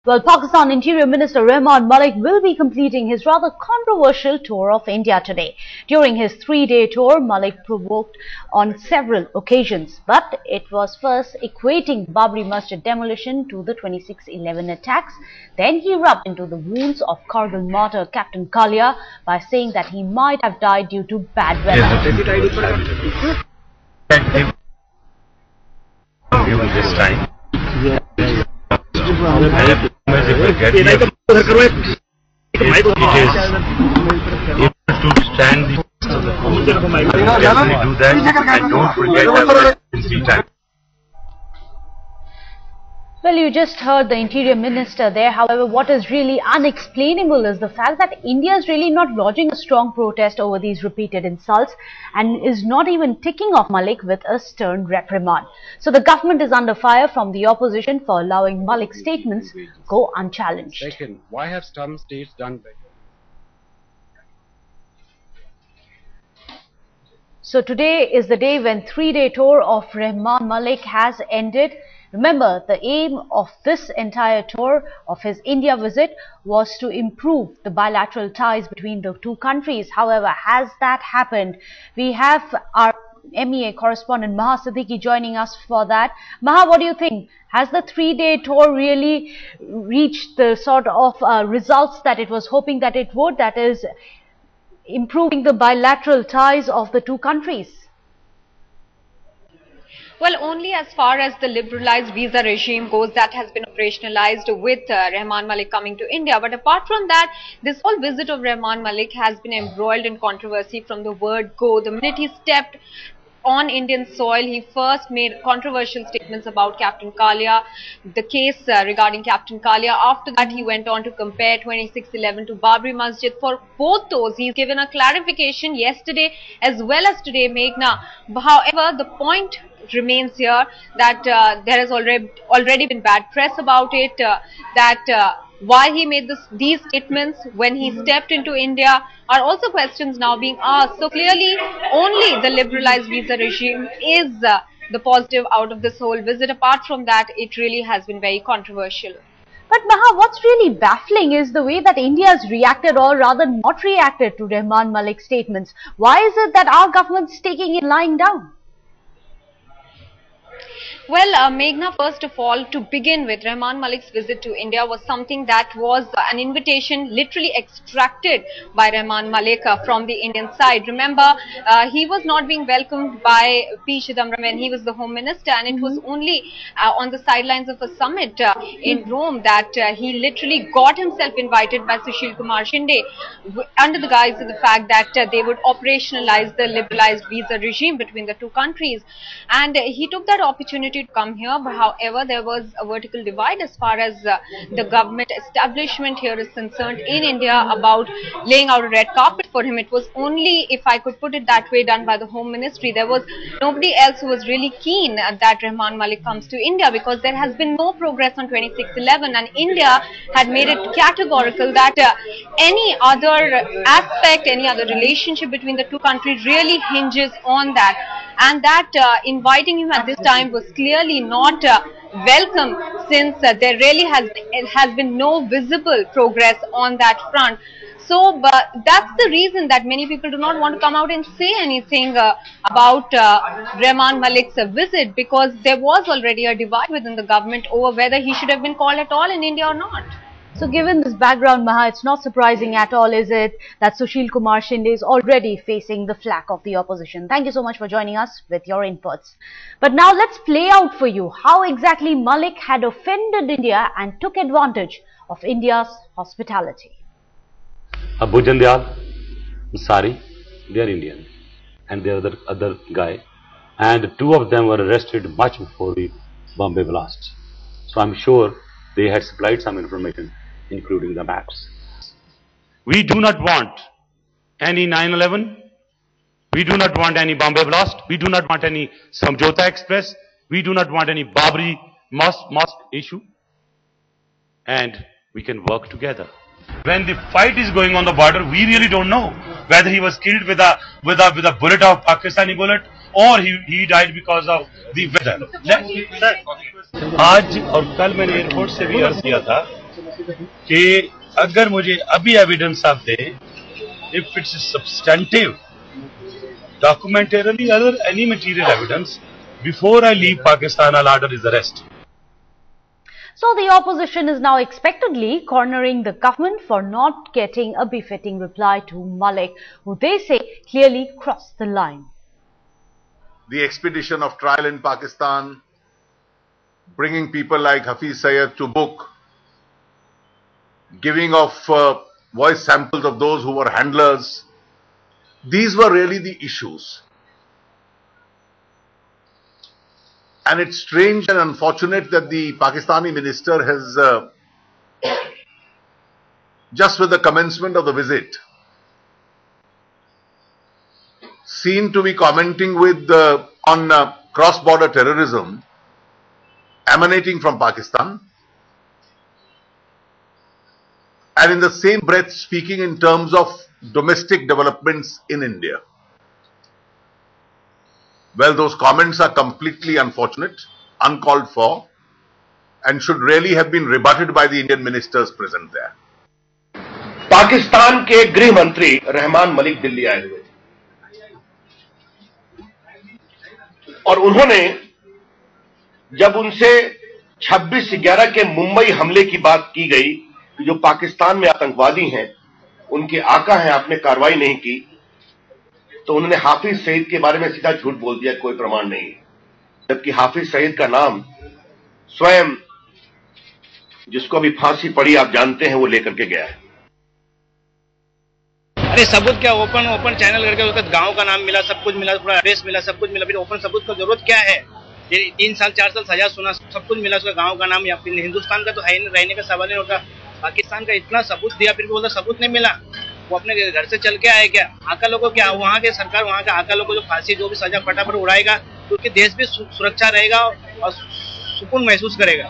Well, Pakistan Interior Minister Rehman Malik will be completing his rather controversial tour of India today. During his 3-day tour, Malik provoked on several occasions, but it was first equating Babri Masjid demolition to the 26/11 attacks. Then he rubbed into the wounds of Kargil martyr Captain Kalia by saying that he might have died due to bad weather. This time. It is able to stand the test of the force. Definitely do that and don't forget that time. Well, you just heard the Interior Minister there. However, what is really unexplainable is the fact that India is really not lodging a strong protest over these repeated insults and is not even ticking off Malik with a stern reprimand. So the government is under fire from the opposition for allowing Malik's statements go unchallenged. Second, why have some states done better? So today is the day when 3-day tour of Rehman Malik has ended. Remember, the aim of this entire tour of his India visit was to improve the bilateral ties between the two countries. However, has that happened? We have our MEA correspondent Maha Siddiqui joining us for that. Maha, what do you think? Has the 3-day tour really reached the sort of results that it was hoping that it would, that is, improving the bilateral ties of the two countries? Well, only as far as the liberalized visa regime goes, that has been operationalized with Rehman Malik coming to India. But apart from that, this whole visit of Rehman Malik has been embroiled in controversy from the word go. The minute he stepped on Indian soil, he first made controversial statements about Captain Kalia, the case regarding Captain Kalia. After that, he went on to compare 26/11 to Babri Masjid. For both those, he's given a clarification yesterday as well as today, Meghna. However, the point remains here that there has already been bad press about it, why he made these statements when he stepped into India are also questions now being asked. So clearly only the liberalized visa regime is the positive out of this whole visit. Apart from that, it really has been very controversial. But Maha, what's really baffling is the way that India has reacted, or rather not reacted, to Rehman Malik's statements. Why is it that our government's taking it lying down? Well, Meghna, first of all, to begin with, Rehman Malik's visit to India was something that was an invitation literally extracted by Rehman Malik from the Indian side. Remember, he was not being welcomed by P. Chidambaram when he was the Home Minister, and it was only on the sidelines of a summit in Rome that he literally got himself invited by Sushil Kumar Shinde under the guise of the fact that they would operationalize the liberalized visa regime between the two countries. And he took that opportunity to come here, but however, there was a vertical divide as far as the government establishment here is concerned in India about laying out a red carpet for him. It was only, if I could put it that way, done by the Home Ministry. There was nobody else who was really keen that Rehman Malik comes to India, because there has been no progress on 26/11, and India had made it categorical that any other aspect, any other relationship between the two countries really hinges on that, and that inviting him at this time was clearly not welcome, since there really has been no visible progress on that front. So, but that's the reason that many people do not want to come out and say anything about Rehman Malik's visit, because there was already a divide within the government over whether he should have been called at all in India or not. So given this background, Maha, it's not surprising at all, is it, that Sushil Kumar Shinde is already facing the flak of the opposition. Thank you so much for joining us with your inputs. But now let's play out for you how exactly Malik had offended India and took advantage of India's hospitality. Abu Jandial, Sari, they are Indian, and the other guy, and two of them were arrested much before the Bombay blast. So I'm sure they had supplied some information, including the maps. We do not want any 9/11. We do not want any Bombay blast. We do not want any Samjhota Express. We do not want any Babri mosque issue. And we can work together. When the fight is going on the border, we really don't know whether he was killed with a bullet of Pakistani bullet, or he died because of the weather. आज और कल मैंने airport से भी अर्ज किया था कि अगर मुझे अभी एविडेंस आप दे, if it's substantive, documentarily or any material evidence, before I leave Pakistan, I'll order his arrest. So the opposition is now expectedly cornering the government for not getting a befitting reply to Malik, who they say clearly crossed the line. The expedition of trial in Pakistan, bringing people like Hafiz Syed to book, giving of voice samples of those who were handlers, these were really the issues. And it's strange and unfortunate that the Pakistani minister has, just with the commencement of the visit, seen to be commenting on cross-border terrorism emanating from Pakistan, and in the same breath speaking in terms of domestic developments in India. Well, those comments are completely unfortunate, uncalled for, and should really have been rebutted by the Indian ministers present there. Pakistan के गृह मंत्री रहमान मलिक दिल्ली आए हुए थे और उन्होंने जब उनसे 26/11 के मुंबई हमले की बात की गई, जो पाकिस्तान में आतंकवादी हैं, उनके आका हैं, आपने कार्रवाई नहीं की, तो उन्होंने हाफिज सईद के बारे में सीधा झूठ बोल दिया, कोई प्रमाण नहीं है। जबकि हाफिज सईद का नाम स्वयं जिसको अभी फांसी पड़ी, आप जानते हैं, वो लेकर के गया है। अरे सबूत क्या, ओपन चैनल करके उसका गांव का नाम मिला, सब कुछ मिला, पूरा एड्रेस मिला, सब कुछ मिला, फिर ओपन सबूत का जरूरत क्या है? 3 साल 4 साल सजा सुना, सब कुछ मिला, उसका गांव का नाम, या फिर हिंदुस्तान का तो है, रहने का सवाल नहीं होता। पाकिस्तान का इतना सबूत दिया, फिर भी बोलता सबूत नहीं मिला। वो अपने घर से चल के आए क्या? आका लोगों क्या, वहाँ के सरकार, वहाँ का आका लोगों को जो फांसी, जो भी सजा फटाफट उड़ाएगा, क्योंकि देश भी सुरक्षा रहेगा और सुकून महसूस करेगा।